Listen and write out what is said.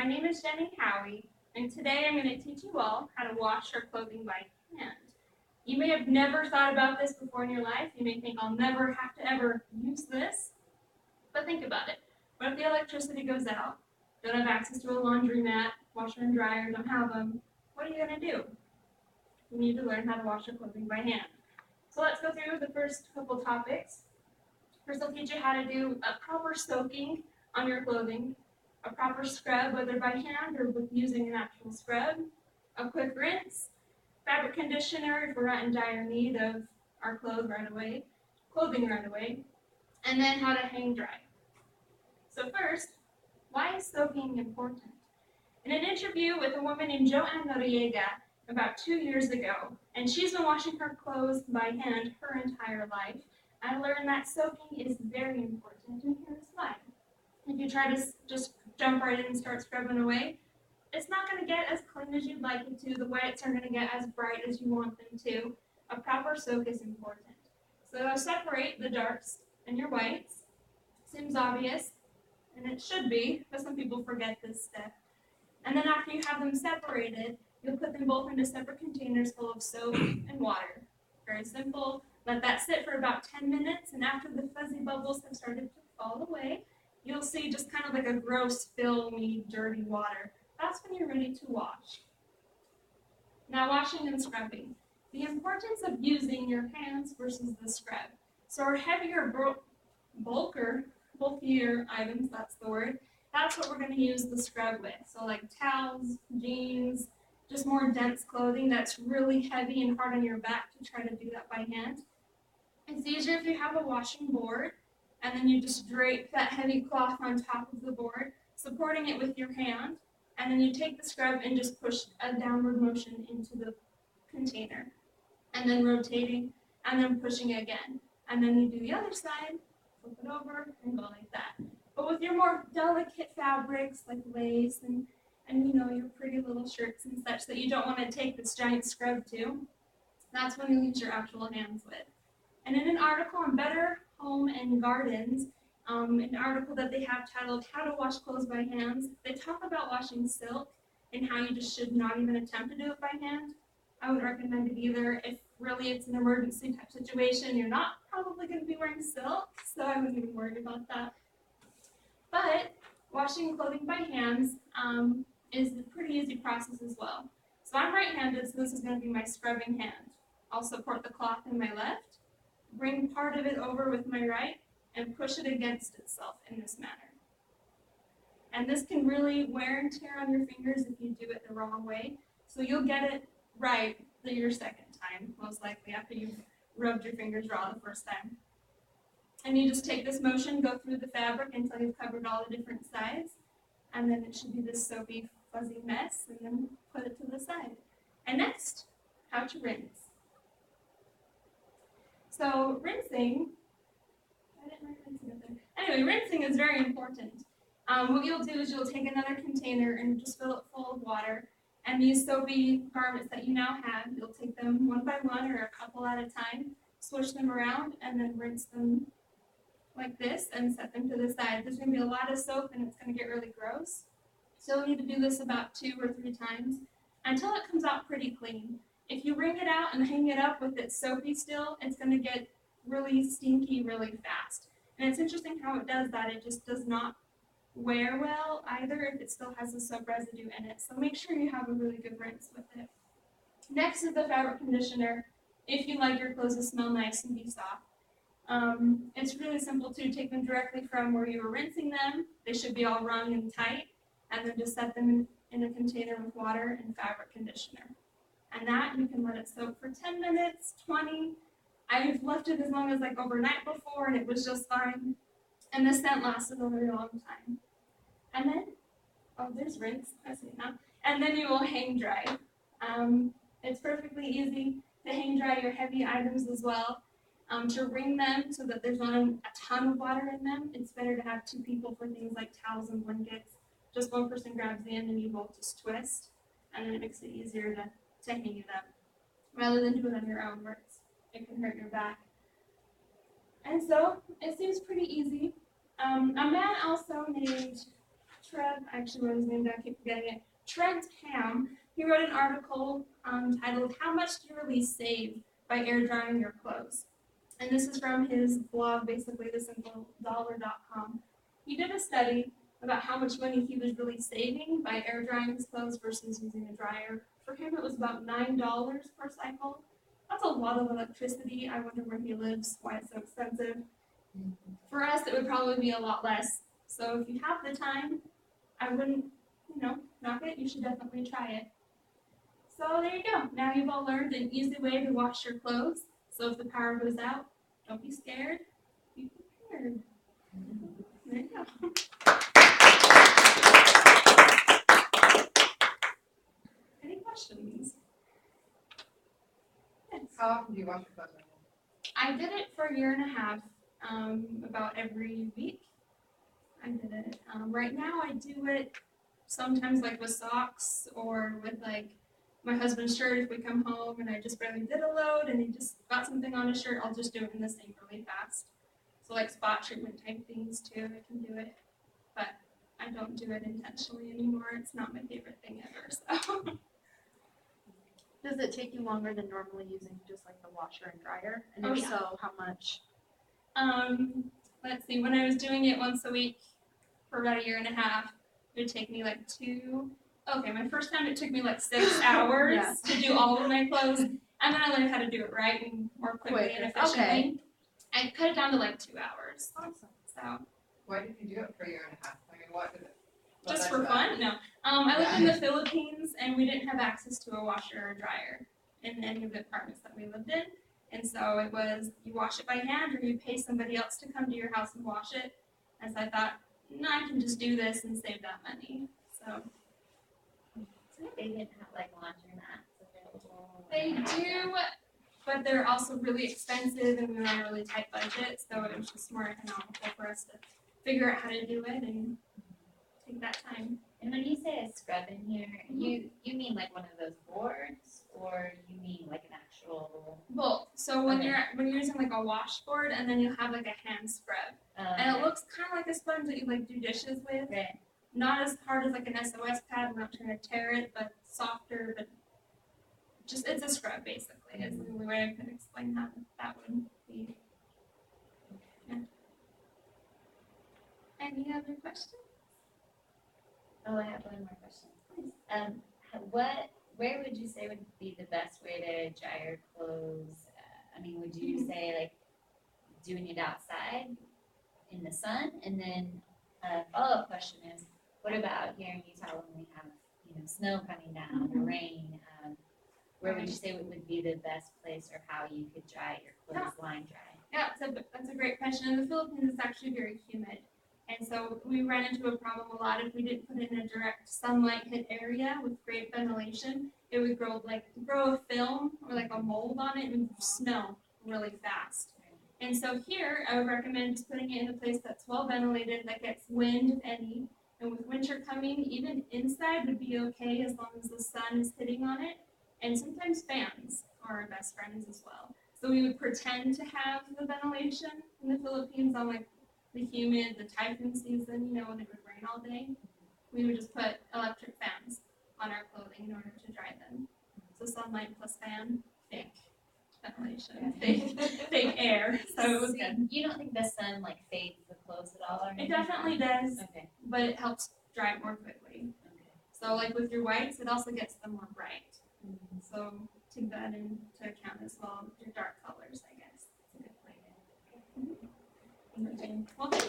name is Jenny Howey, and today I'm going to teach you all how to wash your clothing by hand. You may have never thought about this before in your life. You may think, I'll never have to ever use this. But think about it. What if the electricity goes out? Don't have access to a laundromat, washer and dryer, don't have them. What are you going to do? You need to learn how to wash your clothing by hand. So let's go through the first couple topics. First, I'll teach you how to do a proper soaking on your clothing, a proper scrub, whether by hand or with using an actual scrub, a quick rinse, fabric conditioner if we're not in dire need of our clothing right away, and then how to hang dry. So first, why is soaking important? In an interview with a woman named Joanne Noriega about 2 years ago, and she's been washing her clothes by hand her entire life, I learned that soaking is very important, and here's why. If you try to just jump right in and start scrubbing away, it's not going to get as clean as you'd like it to. The whites aren't going to get as bright as you want them to. A proper soak is important. So separate the darks and your whites. Seems obvious, and it should be, but some people forget this step. And then after you have them separated, you'll put them both into separate containers full of soap and water. Very simple. Let that sit for about 10 minutes, and after the fuzzy bubbles have started to fall away, you'll see just kind of like a gross, filmy, dirty water. That's when you're ready to wash. Now, washing and scrubbing. The importance of using your hands versus the scrub. So our heavier, bulkier items, that's the word, that's what we're going to use the scrub with. So like towels, jeans, just more dense clothing that's really heavy and hard on your back to try to do that by hand. It's easier if you have a washing board, and then you just drape that heavy cloth on top of the board, supporting it with your hand, and then you take the scrub and just push a downward motion into the container, and then rotating, and then pushing again. And then you do the other side, flip it over, and go like that. But with your more delicate fabrics like lace and your pretty little shirts and such that you don't want to take this giant scrub to, that's when you use your actual hands with. And in an article on Better Home and Gardens, an article that they have titled How to Wash Clothes by Hands, they talk about washing silk and how you just should not even attempt to do it by hand. I wouldn't recommend it either. If really it's an emergency type situation, you're not probably going to be wearing silk, so I wouldn't even worry about that. But washing clothing by hands is a pretty easy process as well. So I'm right-handed, so this is going to be my scrubbing hand. I'll support the cloth in my left, bring part of it over with my right, and push it against itself in this manner. And this can really wear and tear on your fingers if you do it the wrong way. So you'll get it right your second time, most likely, after you've rubbed your fingers raw the first time. And you just take this motion, go through the fabric until you've covered all the different sides, and then it should be this soapy, fuzzy mess, and then put it to the side. And next, how to rinse. So rinsing, rinsing is very important. What you'll do is you'll take another container and just fill it full of water, and these soapy garments that you now have, you'll take them one by one or a couple at a time, swish them around, and then rinse them like this and set them to the side. There's going to be a lot of soap and it's going to get really gross. So you'll need to do this about 2 or 3 times until it comes out pretty clean. If you wring it out and hang it up with it soapy still, it's going to get really stinky really fast. And it's interesting how it does that. It just does not wear well either if it still has the soap residue in it. So make sure you have a really good rinse with it. Next is the fabric conditioner, if you like your clothes to smell nice and be soft. It's really simple too. Take them directly from where you were rinsing them. They should be all wrung and tight, and then just set them in a container with water and fabric conditioner. And that you can let it soak for 10 minutes, 20. I've left it as long as like overnight before, and it was just fine. And the scent lasted a very long time. And then, there's rinse. I see it now. And then you will hang dry. It's perfectly easy to hang dry your heavy items as well. To wring them so that there's not a ton of water in them. It's better to have 2 people for things like towels and blankets. Just one person grabs the end and you both just twist, and then it makes it easier to hang it up, rather than do it on your own where it can hurt your back. And so it seems pretty easy. A man also named Trev I actually wrote his name down, I keep forgetting it. Trent Ham. He wrote an article titled "How Much Do You Really Save by Air Drying Your Clothes?" And this is from his blog, basically thesimpledollar.com. He did a study about how much money he was really saving by air drying his clothes versus using a dryer. For him, it was about $9 per cycle. That's a lot of electricity. I wonder where he lives, why it's so expensive. For us, it would probably be a lot less. So if you have the time, I wouldn't, knock it. You should definitely try it. So there you go. Now you've all learned an easy way to wash your clothes. So if the power goes out, don't be scared. Be prepared. There you go. Any questions? Yes. How often do you wash your clothes? I did it for a year and a half, about every week. I did it. Right now I do it sometimes like with socks or with like my husband's shirt if we come home and I just barely did a load and he just got something on his shirt, I'll just do it in the sink really fast. So like spot treatment type things too, I can do it. But I don't do it intentionally anymore. It's not my favorite thing ever, so. Does it take you longer than normally using just like the washer and dryer? And Oh, if yeah. so, how much? Let's see, when I was doing it once a week for about a year and a half, it would take me like my first time it took me like 6 hours Yeah. to do all of my clothes, and then I learned how to do it right and more quickly and efficiently. Okay. I cut it down to like 2 hours. Awesome. So Why did you do it for a year and a half? I mean, what did it? just for fun? No. I lived in the Philippines and we didn't have access to a washer or dryer in any of the apartments that we lived in. And so it was you wash it by hand or you pay somebody else to come to your house and wash it. And so I thought, no, I can just do this and save that money. So They didn't have like laundromats available. they do, but they're also really expensive and we were on a really tight budget. So it was just more economical for us to figure out how to do it and take that time. And when you say a scrub in here, you mean like one of those boards, or you mean like an actual? Both. So when Okay. you're using like a washboard and then you have like a hand scrub. And it looks kind of like a sponge that you like do dishes with. Right. Not as hard as like an SOS pad. I'm not trying to tear it, but softer. But just it's a scrub basically. Is the only way I could explain how that would be. Yeah. Any other questions? Oh, I have one more question. Please. Where would you say would be the best way to dry your clothes? I mean, would you say like doing it outside in the sun? And then a follow-up question is, what about here in Utah when we have snow coming down or rain? Where would you say would be the best place or how you could dry your clothes line dry? Yeah, that's a great question. In the Philippines, it's actually very humid. And so we run into a problem a lot if we didn't put in a direct sunlight hit area with great ventilation. It would grow a film or like a mold on it and smell really fast. And so here, I would recommend just putting it in a place that's well ventilated, that gets wind, if any. And with winter coming, even inside would be okay as long as the sun is hitting on it. And sometimes fans are our best friends as well. So we would pretend to have the ventilation in the Philippines on like the humid, the typhoon season, when it would rain all day. We would just put electric fans on our clothing in order to dry them. So sunlight plus fan, fake ventilation, fake air. So it was good. You don't think the sun like fades the clothes at all? Or It definitely does, Okay. but it helps dry it more quickly. Okay. So like with your whites, it also gets them more bright. So take that into account as well with your dark colors, I guess. It's a good way to. Well, thank